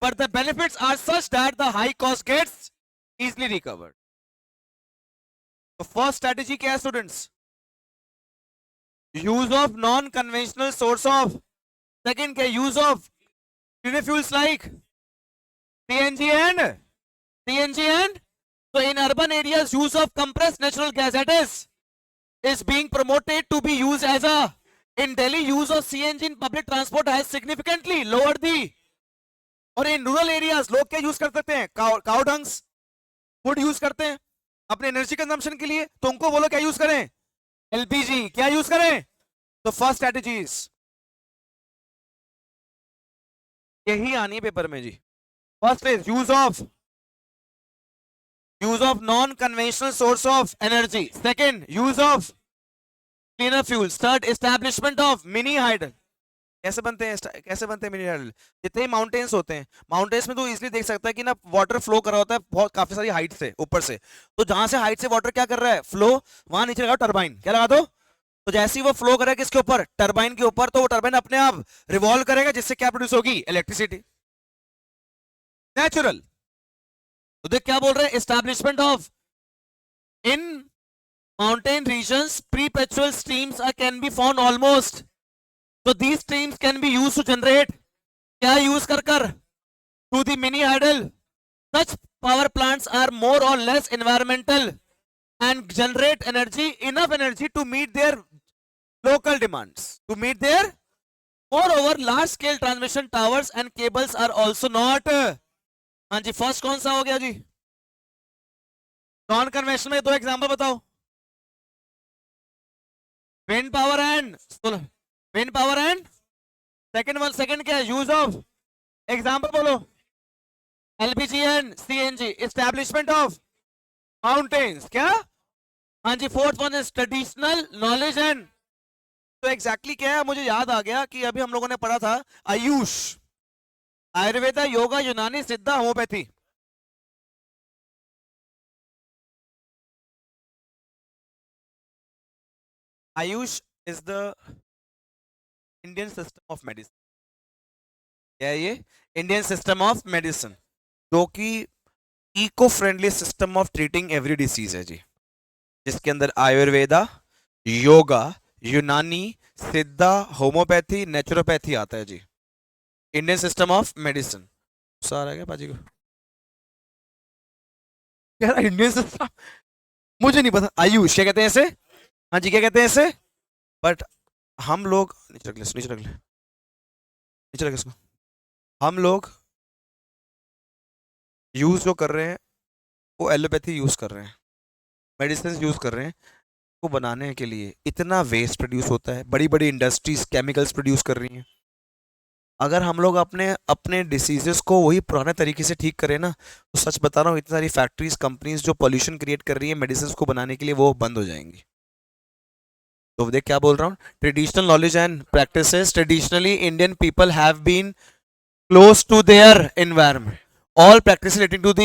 but the benefits are such that the high cost gets easily recovered. So first strategy क्या है students, use of non conventional source of. Second क्या, use of cleaner fuels like CNG and so in urban areas use of compressed natural gas, that is being promoted to be used as a, in Delhi use of CNG in public transport has significantly lowered the. और in rural areas लोग क्या use कर सकते हैं, cow dunks food use करते हैं अपने energy consumption के लिए. तो उनको बोलो क्या यूज करें, एलपीजी. क्या यूज करें, तो फर्स्ट स्ट्रेटेजीज यही आनी है पेपर में जी. First is use of non conventional source of energy. Second, use of cleaner fuels. Third, establishment of mini hydel. कैसे बनते हैं मिनी हाइडल. जितने माउंटेन्स होते हैं, माउंटेन्स में तो इजीली देख सकता है कि ना वाटर फ्लो कर रहा होता है बहुत काफी सारी हाइट से ऊपर से. तो जहां से हाइट से वाटर क्या कर रहा है, फ्लो, वहां नीचे लगाओ टरबाइन. क्या लगा दो, तो जैसे ही वो फ्लो करेगा किसके ऊपर, टरबाइन के ऊपर, तो वो टरबाइन अपने आप रिवॉल्व करेगा जिससे क्या प्रोड्यूस होगी, इलेक्ट्रिसिटी, नेचुरल. तो देख क्या बोल रहे हैं, establishment of in mountain regions perpetual streams can be found almost. So these streams can be used to generate, क्या यूज कर through the mini hydel. Such power plants are more or less environmental and generate enough energy to meet their local demands. Moreover, large scale transmission towers and cables are also not. हाँ जी, first कौन सा हो गया जी, non conventional में दो example बताओ. Wind power and second क्या है, यूज ऑफ, एग्जांपल बोलो, LPG and CNG. Establishment of mountains, क्या, हाँ जी. Fourth one is traditional knowledge and. तो एग्जैक्टली क्या है, मुझे याद आ गया कि अभी हम लोगों ने पढ़ा था Ayush, Ayurveda, yoga, Unani, Siddha, homeopathy. AYUSH is the Indian system of medicine. क्या है ये, इंडियन सिस्टम ऑफ मेडिसिन, जो कि eco friendly system of treating every disease है जी, जिसके अंदर आयुर्वेदा, योगा, यूनानी, सिद्धा, होम्योपैथी, नेचुरोपैथी आता है जी. Indian system of medicine. सारा क्या पाजी को, इंडियन सिस्टम मुझे नहीं पता। आयुष क्या कहते हैं इसे? हाँ जी, क्या कहते हैं इसे? बट हम लोग नीचे रख ले, नीचे रख ले, नीचे रख इसको। हम लोग यूज जो कर रहे हैं वो एलोपैथी यूज कर रहे हैं, मेडिसिन यूज कर रहे हैं। को बनाने के लिए इतना वेस्ट प्रोड्यूस होता है, बड़ी बड़ी इंडस्ट्रीज केमिकल्स प्रोड्यूस कर रही हैं। अगर हम लोग अपने अपने डिसीजेस को वही पुराने तरीके से ठीक करें ना, तो सच बता रहा हूँ, इतनी सारी फैक्ट्रीज कंपनीज जो पोल्यूशन क्रिएट कर रही है मेडिसिन को बनाने के लिए, वो बंद हो जाएंगी। तो देख क्या बोल रहा हूँ, traditional knowledge and practices, traditionally Indian people have been close to their environment. All practices relating to the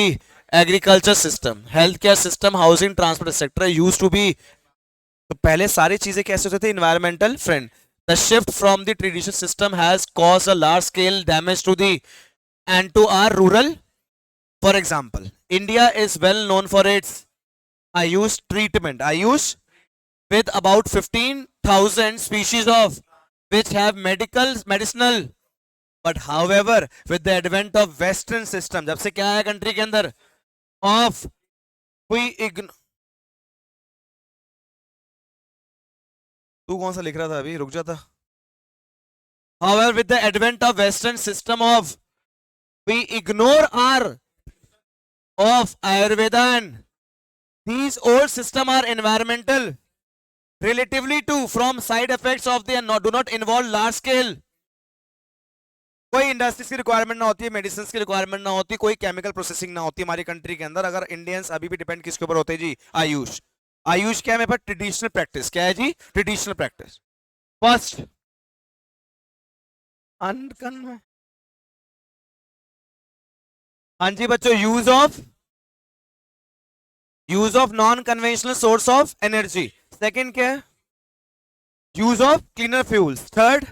agriculture system, healthcare system, housing, transport, etc. used to be. तो पहले सारी चीजें कैसे होते थे? environmental friend. The shift from the traditional system has caused a large scale damage to the and to our rural. For example, India is well known for its Ayush treatment. Ayush with about 15,000 species of which have medicinal. But however with the advent of western system, जब से क्या है country के अंदर of we तू कौन सा लिख रहा था अभी? रुक जाता। However with the advent of western system of we ignore are of Ayurveda and these old system are environmental relatively to from side effects of the do not involve large scale, कोई इंडस्ट्रीज की requirement ना होती है, medicine की requirement ना होती, कोई chemical processing ना होती हमारी कंट्री के अंदर। अगर इंडियंस अभी भी डिपेंड किसके ऊपर होते हैं जी? आयुष। आयुष क्या है मेरे पास? Traditional practice. क्या है जी? Traditional practice. फर्स्ट अनकन, हाँ जी बच्चों, use of non conventional source of energy. Second क्या है? Use of cleaner fuels. Third,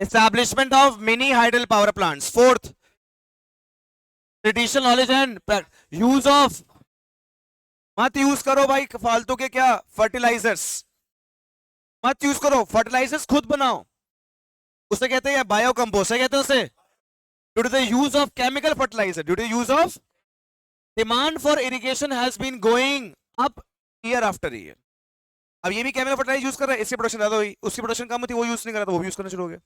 establishment of mini hydel power plants. Fourth, traditional knowledge and use of, मत यूज करो भाई फालतू के क्या फर्टिलाइजर्स, मत यूज करो फर्टिलाइजर्स, खुद बनाओ। उसे कहते हैं बायो कंपोस्ट, कहते हैं उसे। Due to the use of chemical fertiliser, due to use of, demand for irrigation has been going up year after year. अब ये भी केमिकल फर्टिलाइजर यूज कर रहा है, इसकी प्रोडक्शन ज्यादा हुई, उसकी प्रोडक्शन कम थी, वो यूज नहीं कर रहा था, वो भी यूज करना शुरू हो गया।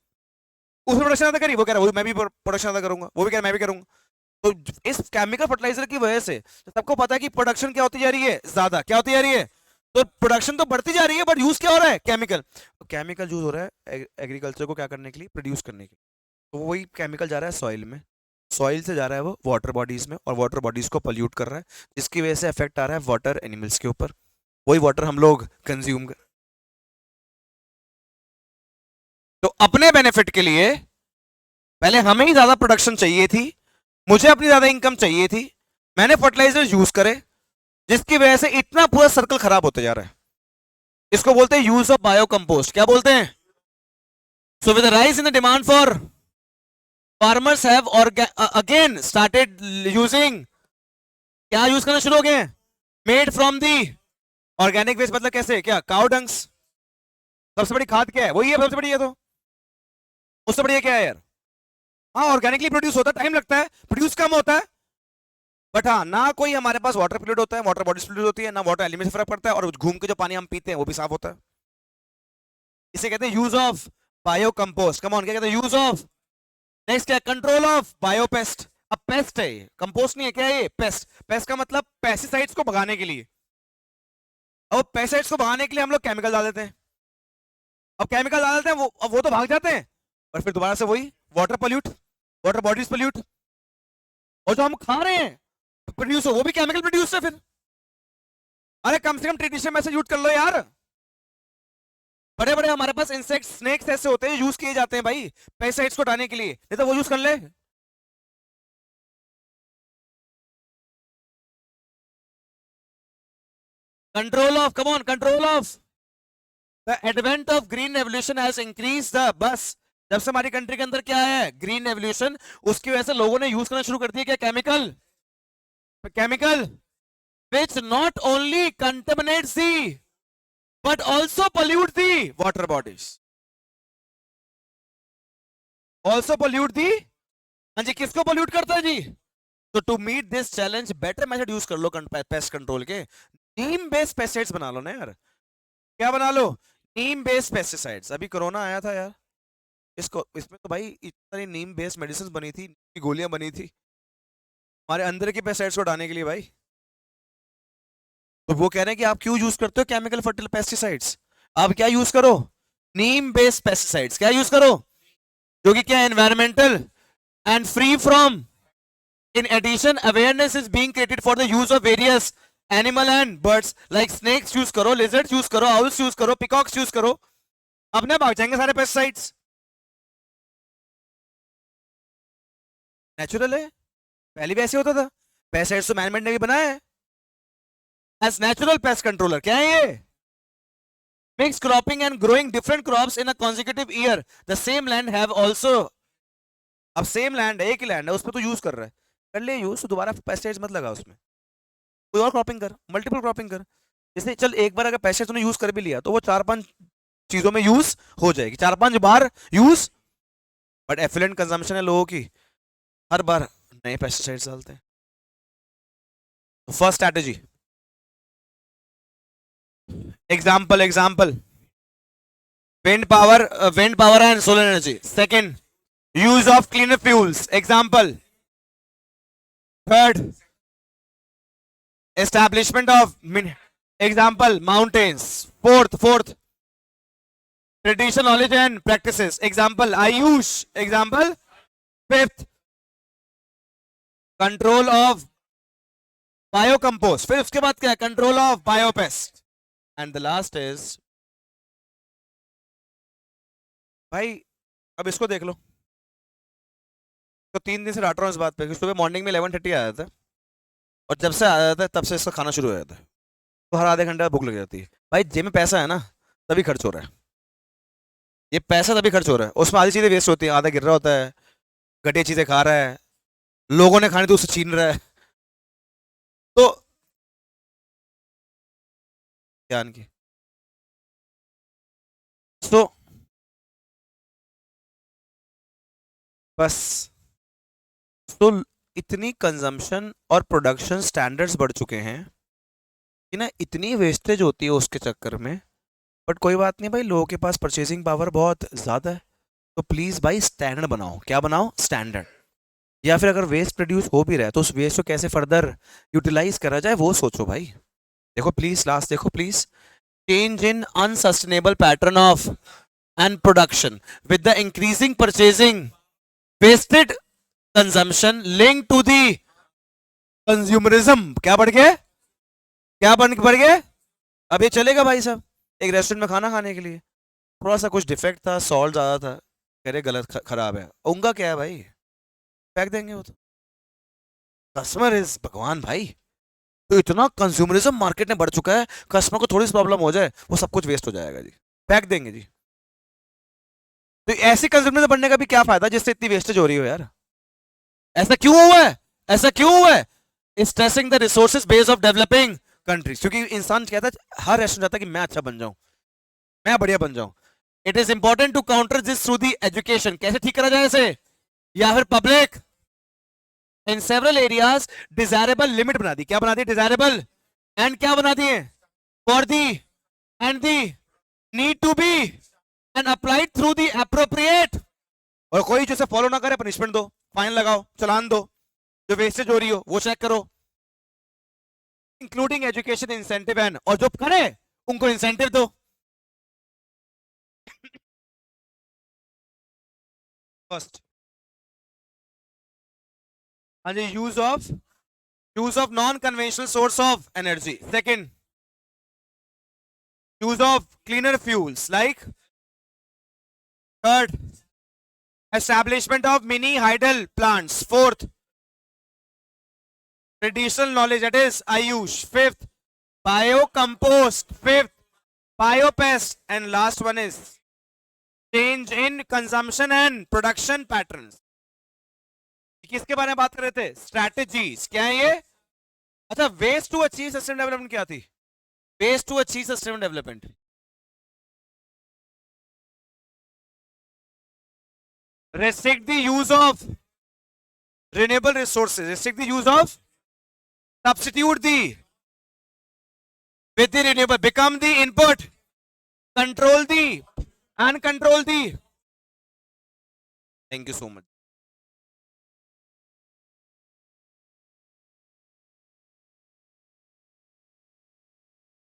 उसने प्रोडक्शन ज्यादा करी, वो कह रहा है मैं भी प्रोडक्शन ज्यादा करूंगा, वो भी कह रहा है मैं भी करूंगा। तो इस केमिकल फर्टिलाइजर की वजह से सबको पता है कि प्रोडक्शन क्या होती जा रही है? ज्यादा। क्या होती जा रही है? तो प्रोडक्शन तो बढ़ती जा रही है, बट यूज क्या हो रहा है? केमिकल। केमिकल यूज हो रहा है एग्रीकल्चर को क्या करने के लिए? प्रोड्यूस करने के लिए। तो वही केमिकल जा रहा है सॉइल में, सॉइल से जा रहा है वो वाटर बॉडीज में, और वाटर बॉडीज को पॉल्यूट कर रहा है, जिसकी वजह से इफेक्ट आ रहा है वाटर एनिमल्स के ऊपर। वही वाटर हम लोग कंज्यूम कर, तो अपने बेनिफिट के लिए पहले हमें ही ज्यादा प्रोडक्शन चाहिए थी, मुझे अपनी ज्यादा इनकम चाहिए थी, मैंने फर्टिलाइजर यूज करे, जिसकी वजह से इतना पूरा सर्कल खराब होते जा रहा है। इसको बोलते हैं यूज ऑफ बायो कंपोस्ट। क्या बोलते हैं? So with the rise in the demand for, farmers have again started using, क्या यूज करना शुरू हो गए? Made from the organic waste. मतलब कैसे? क्या काउ डंग्स? सबसे बड़ी खाद क्या है? वही है सबसे बड़ी है। तो उससे बढ़िया क्या है यार? हाँ, ऑर्गेनिकली प्रोड्यूस होता है, टाइम लगता है, प्रोड्यूस कम होता है, बट हाँ ना कोई हमारे पास वाटर पोल्यूट होता है, वाटर बॉडीज पोल्यूट होती है ना, वाटर एलिमेंट से फर्क पड़ता है, और घूम के जो पानी हम पीते हैं वो भी साफ होता है। इसे कहते हैं use of bio compost. Come on, क्या कहते हैं? Use of. नेक्स्ट क्या? Control of bio pest. अब पेस्ट है ये, कंपोस्ट नहीं है। क्या है ये? पेस्ट। पेस्ट का मतलब पेस्टिसाइड्स को भगाने के लिए। अब पेस्टिसाइड्स को भगाने के लिए हम लोग केमिकल डाल देते हैं। अब केमिकल डाल देते हैं, वो तो भाग जाते हैं, और फिर दोबारा से वही water pollute, water bodies pollute, और जो हम खा रहे हैं प्रोड्यूस हो वो भी केमिकल प्रोड्यूस है फिर। अरे कम से कम ट्रेडिशनल मैसेज यूज कर लो यार। बड़े बड़े हमारे पास इंसेक्ट स्नेक्स ऐसे होते हैं, यूज किए जाते हैं भाई पेस्टिसाइड्स को हटाने के लिए, नहीं तो वो यूज कर ले। Control of, come on, control of the advent of green revolution has increase the, बस जब से हमारी कंट्री के अंदर क्या है? ग्रीन रेवोल्यूशन, उसकी वजह से लोगों ने यूज करना शुरू कर दिया क्या? Chemical. Chemical which not only contaminates the but also pollute the water bodies, also pollute the, हाँ जी, किसको pollute करता है जी? तो to meet this challenge better method use कर लो पेस्ट कंट्रोल के। नीम बेस्ड पेस्टिसाइड्स बना लो ना यार, क्या बना लो, नीम बेस्ड पेस्टिसाइड्स। अभी कोरोना आया था यार, इसको इसमें तो भाई इतनी सारी नीम बेस्ड मेडिसिन बनी थी, गोलियां बनी थी हमारे अंदर के पेस्टिसाइड्स को हटाने के लिए भाई। तो वो कह रहे हैं कि आप क्यों यूज करते हो केमिकल फर्टिल पेस्टिसाइड्स, आप क्या यूज करो, नीम बेस्ड पेस्टिसाइड्स, क्या यूज करो, जो कि क्या environmental and free from. In addition, awareness is being created for the use of various animal and birds like snakes use करो, lizards use करो, owls use करो, peacocks use करो, अपने भाग जाएंगे सारे पेस्टिसाइड्स। नेचुरल है, पहले भी ऐसे होता था, पेस्टिसाइड्स तो मैनेजमेंट ने भी बनाया है एज नेचुरल पेस्ट कंट्रोलर। क्या है ये, mix cropping and growing different crops in a consecutive year, the same land have also. अब सेम लैंड है, एक ही लैंड है, उस पर तो यूज कर रहा है, कर ले यूज, तो दोबारा पेस्टिसाइड्स मत लगा उसमें, कोई और क्रॉपिंग कर, मल्टीपल क्रॉपिंग कर। जैसे चल एक बार अगर पेस्टिसाइड तूने यूज कर भी लिया तो वो 4-5 चीजों में यूज हो जाएगी, 4-5 बार यूज। बट एफिलेंट कंजम्पशन है लोगों की, हर बार नए पेस्टिसाइड्स डालते हैं। First strategy, example wind power and solar energy. Second, use of cleaner fuels, example. Third, establishment of example, mountains. Fourth, traditional knowledge and practices, example, Ayush, example. Fifth, control of biocompost, फिर उसके बाद क्या है, control of biopest, and the last is, भाई अब इसको देख लो, तो 3 दिन से डांट रहा हूँ इस बात पे कि सुबह मॉर्निंग में 11:30 आया था, और जब से आ जाता है तब से इसका खाना शुरू हो जाता है, तो हर आधे घंटे बाद भूख लग जाती है। भाई जेब में पैसा है ना, तभी खर्च हो रहा है, ये पैसा तभी खर्च हो रहा है, उसमें आधी चीजें वेस्ट होती हैं, आधा गिर रहा होता है, घटिया चीजें खा रहा है, लोगों ने खानी तो उससे छीन रहा है। तो ज्ञान की, तो बस, तो इतनी कंजम्पशन और प्रोडक्शन स्टैंडर्ड्स बढ़ चुके हैं कि ना इतनी वेस्टेज होती है उसके चक्कर में। बट कोई बात नहीं भाई, लोगों के पास परचेसिंग पावर बहुत ज़्यादा है, तो प्लीज़ भाई स्टैंडर्ड बनाओ, क्या बनाओ, स्टैंडर्ड। या फिर अगर वेस्ट प्रोड्यूस हो भी रहा है तो उस वेस्ट को कैसे फर्दर यूटिलाइज करा जाए वो सोचो भाई। देखो प्लीज, लास्ट देखो please, change in unsustainable pattern of and production with the increasing purchasing, wasted consumption linked to the consumerism, क्या बढ़ गया, क्या बढ़ गया। अब ये चलेगा भाई साहब, एक रेस्टोरेंट में खाना खाने के लिए थोड़ा सा कुछ डिफेक्ट था, सॉल्ट ज़्यादा था, कह रहे गलत खराब है, उनका क्या है भाई, फेंक देंगे वो तो। कस्टमर इज भगवान भाई, तो इतना कंज्यूमरिज्म मार्केट में बढ़ चुका है, कस्टमर को थोड़ी सी प्रॉब्लम हो जाए वो सब कुछ वेस्ट हो जाएगा जी, फेंक देंगे जी। तो ऐसी कंज्यूमरिज्म बढ़ने का भी क्या फायदा जिससे इतनी वेस्टेज हो रही हो यार, ऐसा क्यों हुआ है, ऐसा क्यों हुआ है, stressing the resources base of developing countries, क्योंकि इंसान कहता है, हर रेस्टोरेंट चाहता है कि मैं अच्छा बन जाऊं, मैं बढ़िया बन जाऊं। It is important to counter this through the education, कैसे ठीक करा जाए इसे, या फिर public in several areas desirable limit बना दी, क्या बना दी, डिजायरेबल एंड क्या बना दिए, for the and the need to be and applied through the appropriate. और कोई जो फॉलो ना करे पनिशमेंट दो, फाइन लगाओ, चलान दो, जो वेस्टेज हो रही हो वो चेक करो, इंक्लूडिंग एजुकेशन इंसेंटिव एंड, और जो करे उनको इंसेंटिव दो। फर्स्ट, हाँ जी, use of non conventional source of energy. Second, use of cleaner fuels like, third, establishment of mini hydel plants, fourth, traditional knowledge, that is Ayush, fifth, biocompost, fifth, biopest, and last one is change in consumption and production patterns। किसके बारे में बात कर रहे थे, strategies, क्या है ये, अच्छा, ways to achieve sustainable development क्या थी, ways to achieve sustainable development, restrict the use of renewable resources, restrict the use of, substitute the with the renewable, become the input, control the and control the. Thank you so much.